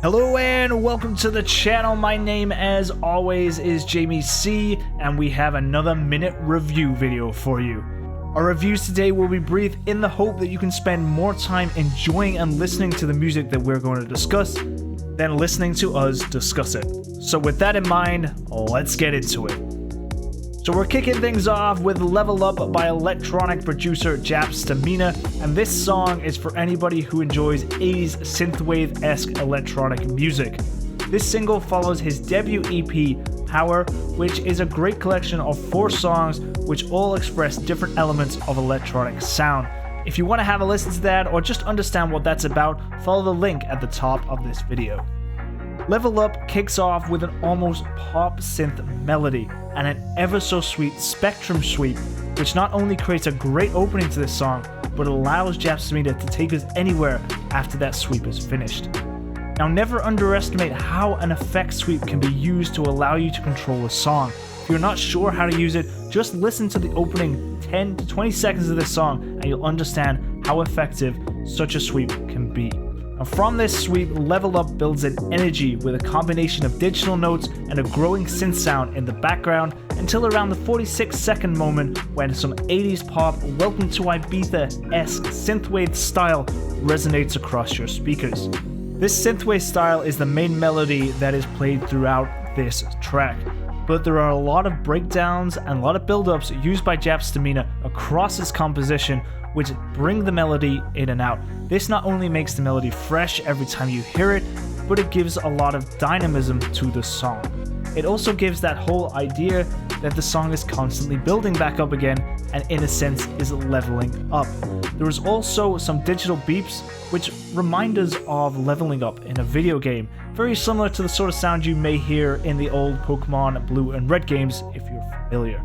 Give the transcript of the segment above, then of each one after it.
Hello and welcome to the channel. My name as always is Jamie C, and we have another minute review video for you. Our reviews today will be brief in the hope that you can spend more time enjoying and listening to the music that we're going to discuss than listening to us discuss it. So with that in mind, let's get into it. So we're kicking things off with Level Up by electronic producer Jaap, and this song is for anybody who enjoys 80s synthwave-esque electronic music. This single follows his debut EP, Power, which is a great collection of 4 songs which all express different elements of electronic sound. If you want to have a listen to that or just understand what that's about, follow the link at the top of this video. Level Up kicks off with an almost pop synth melody and an ever so sweet Spectrum sweep, which not only creates a great opening to this song, but allows Jaap to take us anywhere after that sweep is finished. Now, never underestimate how an effect sweep can be used to allow you to control a song. If you're not sure how to use it, just listen to the opening 10 to 20 seconds of this song and you'll understand how effective such a sweep can be. Now, from this sweep, Level Up builds an energy with a combination of digital notes and a growing synth sound in the background until around the 46-second moment when some 80s pop Welcome to Ibiza-esque synthwave style resonates across your speakers. This synthwave style is the main melody that is played throughout this track, but there are a lot of breakdowns and a lot of build-ups used by Jaap across his composition which bring the melody in and out. This not only makes the melody fresh every time you hear it, but it gives a lot of dynamism to the song. It also gives that whole idea that the song is constantly building back up again and in a sense is leveling up. There is also some digital beeps which remind us of leveling up in a video game, very similar to the sort of sound you may hear in the old Pokemon Blue and Red games if you're familiar.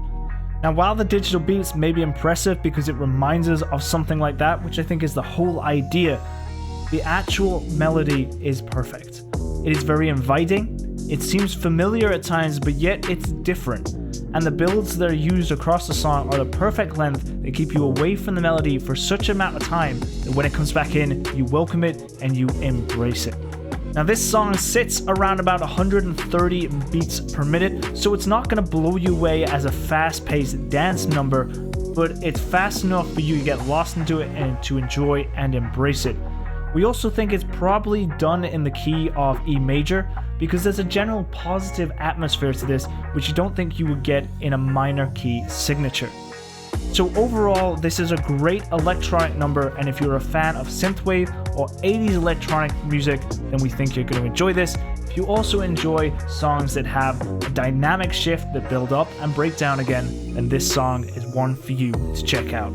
Now, while the digital beats may be impressive because it reminds us of something like that, which I think is the whole idea, the actual melody is perfect. It is very inviting, it seems familiar at times, but yet it's different. And the builds that are used across the song are the perfect length. They keep you away from the melody for such an amount of time that when it comes back in, you welcome it and you embrace it. Now, this song sits around about 130 beats per minute, so it's not going to blow you away as a fast-paced dance number, but it's fast enough for you to get lost into it and to enjoy and embrace it. We also think it's probably done in the key of E major, because there's a general positive atmosphere to this which you don't think you would get in a minor key signature. So overall, this is a great electronic number, and if you're a fan of synthwave or 80s electronic music, then we think you're going to enjoy this. If you also enjoy songs that have a dynamic shift that build up and break down again, then this song is one for you to check out.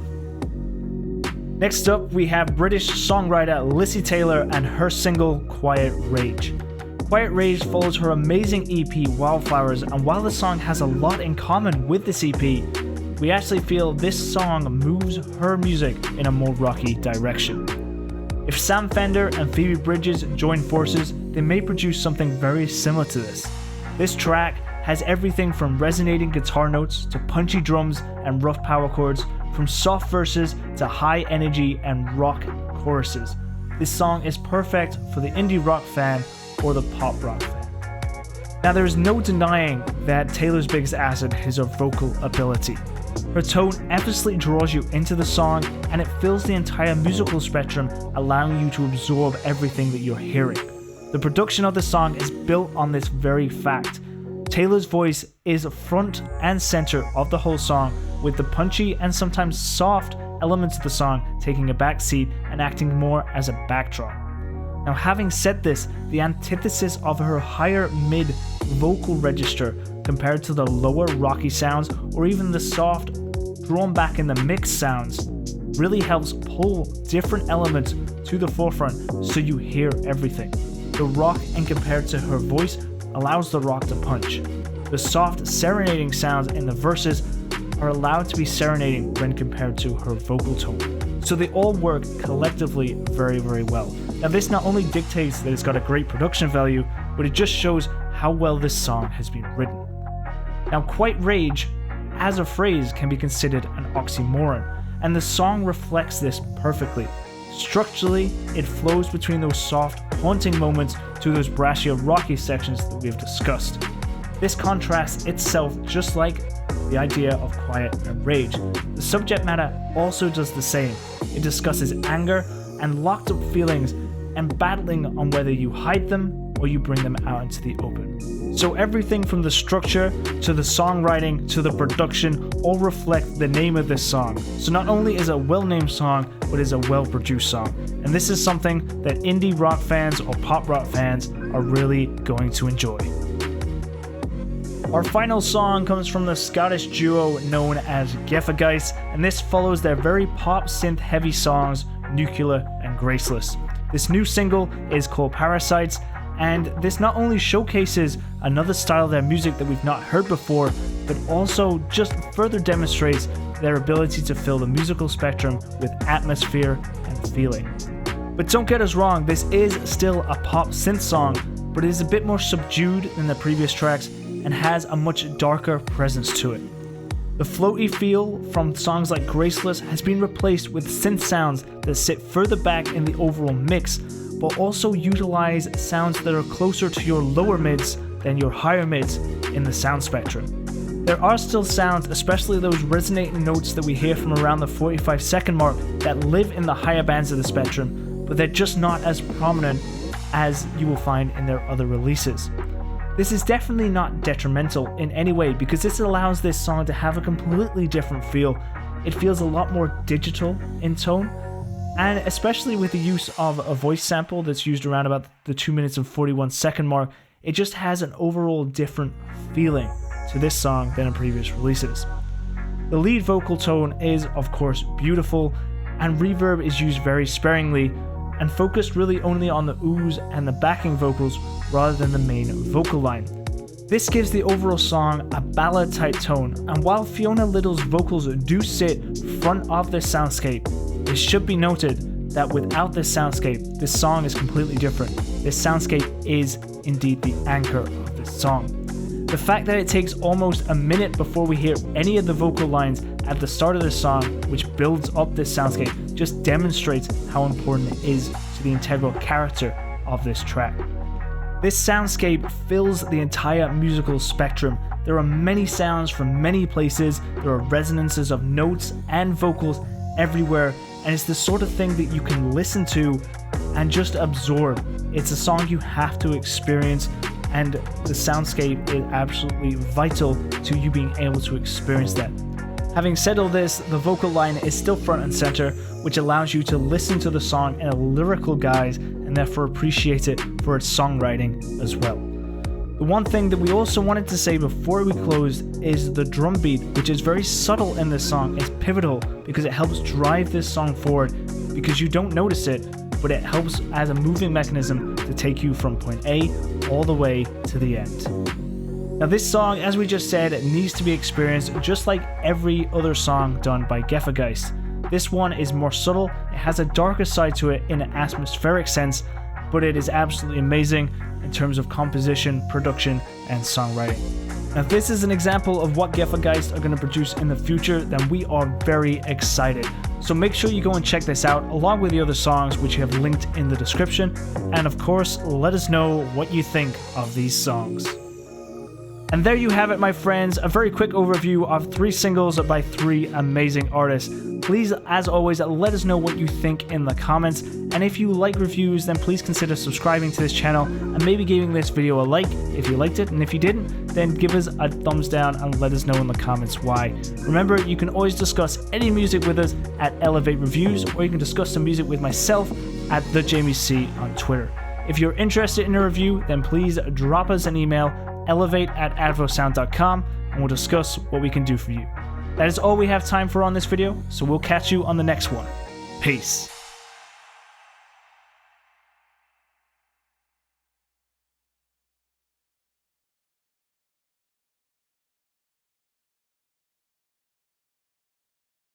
Next up, we have British songwriter Lissy and her single Quiet Rage. Quiet Rage follows her amazing EP Wildflowers, and while the song has a lot in common with this EP, we actually feel this song moves her music in a more rocky direction. If Sam Fender and Phoebe Bridgers join forces, they may produce something very similar to this. This track has everything from resonating guitar notes to punchy drums and rough power chords, from soft verses to high energy and rock choruses. This song is perfect for the indie rock fan or the pop rock fan. Now, there is no denying that Taylor's biggest asset is her vocal ability. Her tone effortlessly draws you into the song, and it fills the entire musical spectrum, allowing you to absorb everything that you're hearing. The production of the song is built on this very fact. Taylor's voice is front and center of the whole song, with the punchy and sometimes soft elements of the song taking a back seat and acting more as a backdrop. Now, having said this, the antithesis of her higher mid vocal register compared to the lower rocky sounds or even the soft drawn back in the mix sounds really helps pull different elements to the forefront so you hear everything. The rock, and compared to her voice, allows the rock to punch. The soft serenading sounds in the verses are allowed to be serenading when compared to her vocal tone. So they all work collectively very, very well. Now, this not only dictates that it's got a great production value, but it just shows how well this song has been written. Now, Quiet Rage as a phrase can be considered an oxymoron, and the song reflects this perfectly. Structurally, it flows between those soft, haunting moments to those brassier rocky sections that we have discussed. This contrasts itself just like the idea of quiet and rage. The subject matter also does the same. It discusses anger and locked up feelings and battling on whether you hide them or you bring them out into the open. So everything from the structure to the songwriting to the production all reflect the name of this song. So not only is it a well-named song, but it's a well-produced song. And this is something that indie rock fans or pop rock fans are really going to enjoy. Our final song comes from the Scottish duo known as Gefahrgeist, and this follows their very pop synth heavy songs Nuclear and Graceless. This new single is called Parasite, and this not only showcases another style of their music that we've not heard before, but also just further demonstrates their ability to fill the musical spectrum with atmosphere and feeling. But don't get us wrong, this is still a pop synth song, but it is a bit more subdued than the previous tracks and has a much darker presence to it. The floaty feel from songs like Graceless has been replaced with synth sounds that sit further back in the overall mix, but also utilize sounds that are closer to your lower mids than your higher mids in the sound spectrum. There are still sounds, especially those resonating notes that we hear from around the 45-second mark, that live in the higher bands of the spectrum, but they're just not as prominent as you will find in their other releases. This is definitely not detrimental in any way because this allows this song to have a completely different feel. It feels a lot more digital in tone, and especially with the use of a voice sample that's used around about the 2 minutes and 41-second mark, it just has an overall different feeling to this song than in previous releases. The lead vocal tone is of course beautiful, and reverb is used very sparingly and focused really only on the oohs and the backing vocals rather than the main vocal line. This gives the overall song a ballad type tone, and while Fiona Little's vocals do sit front of this soundscape, it should be noted that without this soundscape, this song is completely different. This soundscape is indeed the anchor of this song. The fact that it takes almost a minute before we hear any of the vocal lines at the start of this song, which builds up this soundscape, just demonstrates how important it is to the integral character of this track. This soundscape fills the entire musical spectrum. There are many sounds from many places, there are resonances of notes and vocals everywhere, and it's the sort of thing that you can listen to and just absorb. It's a song you have to experience, and the soundscape is absolutely vital to you being able to experience that. Having said all this, the vocal line is still front and center, which allows you to listen to the song in a lyrical guise and therefore appreciate it for its songwriting as well. The one thing that we also wanted to say before we closed is the drum beat, which is very subtle in this song. It's pivotal because it helps drive this song forward because you don't notice it, but it helps as a moving mechanism to take you from point A all the way to the end. Now this song, as we just said, needs to be experienced just like every other song done by Gefahrgeist. This one is more subtle, it has a darker side to it in an atmospheric sense, but it is absolutely amazing in terms of composition, production, and songwriting. Now if this is an example of what Gefahrgeist are going to produce in the future, then we are very excited. So make sure you go and check this out along with the other songs which you have linked in the description, and of course let us know what you think of these songs. And there you have it, my friends, a very quick overview of 3 singles by 3 amazing artists. Please, as always, let us know what you think in the comments, and if you like reviews, then please consider subscribing to this channel and maybe giving this video a like if you liked it, and if you didn't, then give us a thumbs down and let us know in the comments why. Remember, you can always discuss any music with us at Elevate Reviews, or you can discuss some music with myself at the Jamie C on Twitter. If you're interested in a review, then please drop us an email, elevate@advosound.com, and we'll discuss what we can do for you. That is all we have time for on this video, so we'll catch you on the next one. Peace.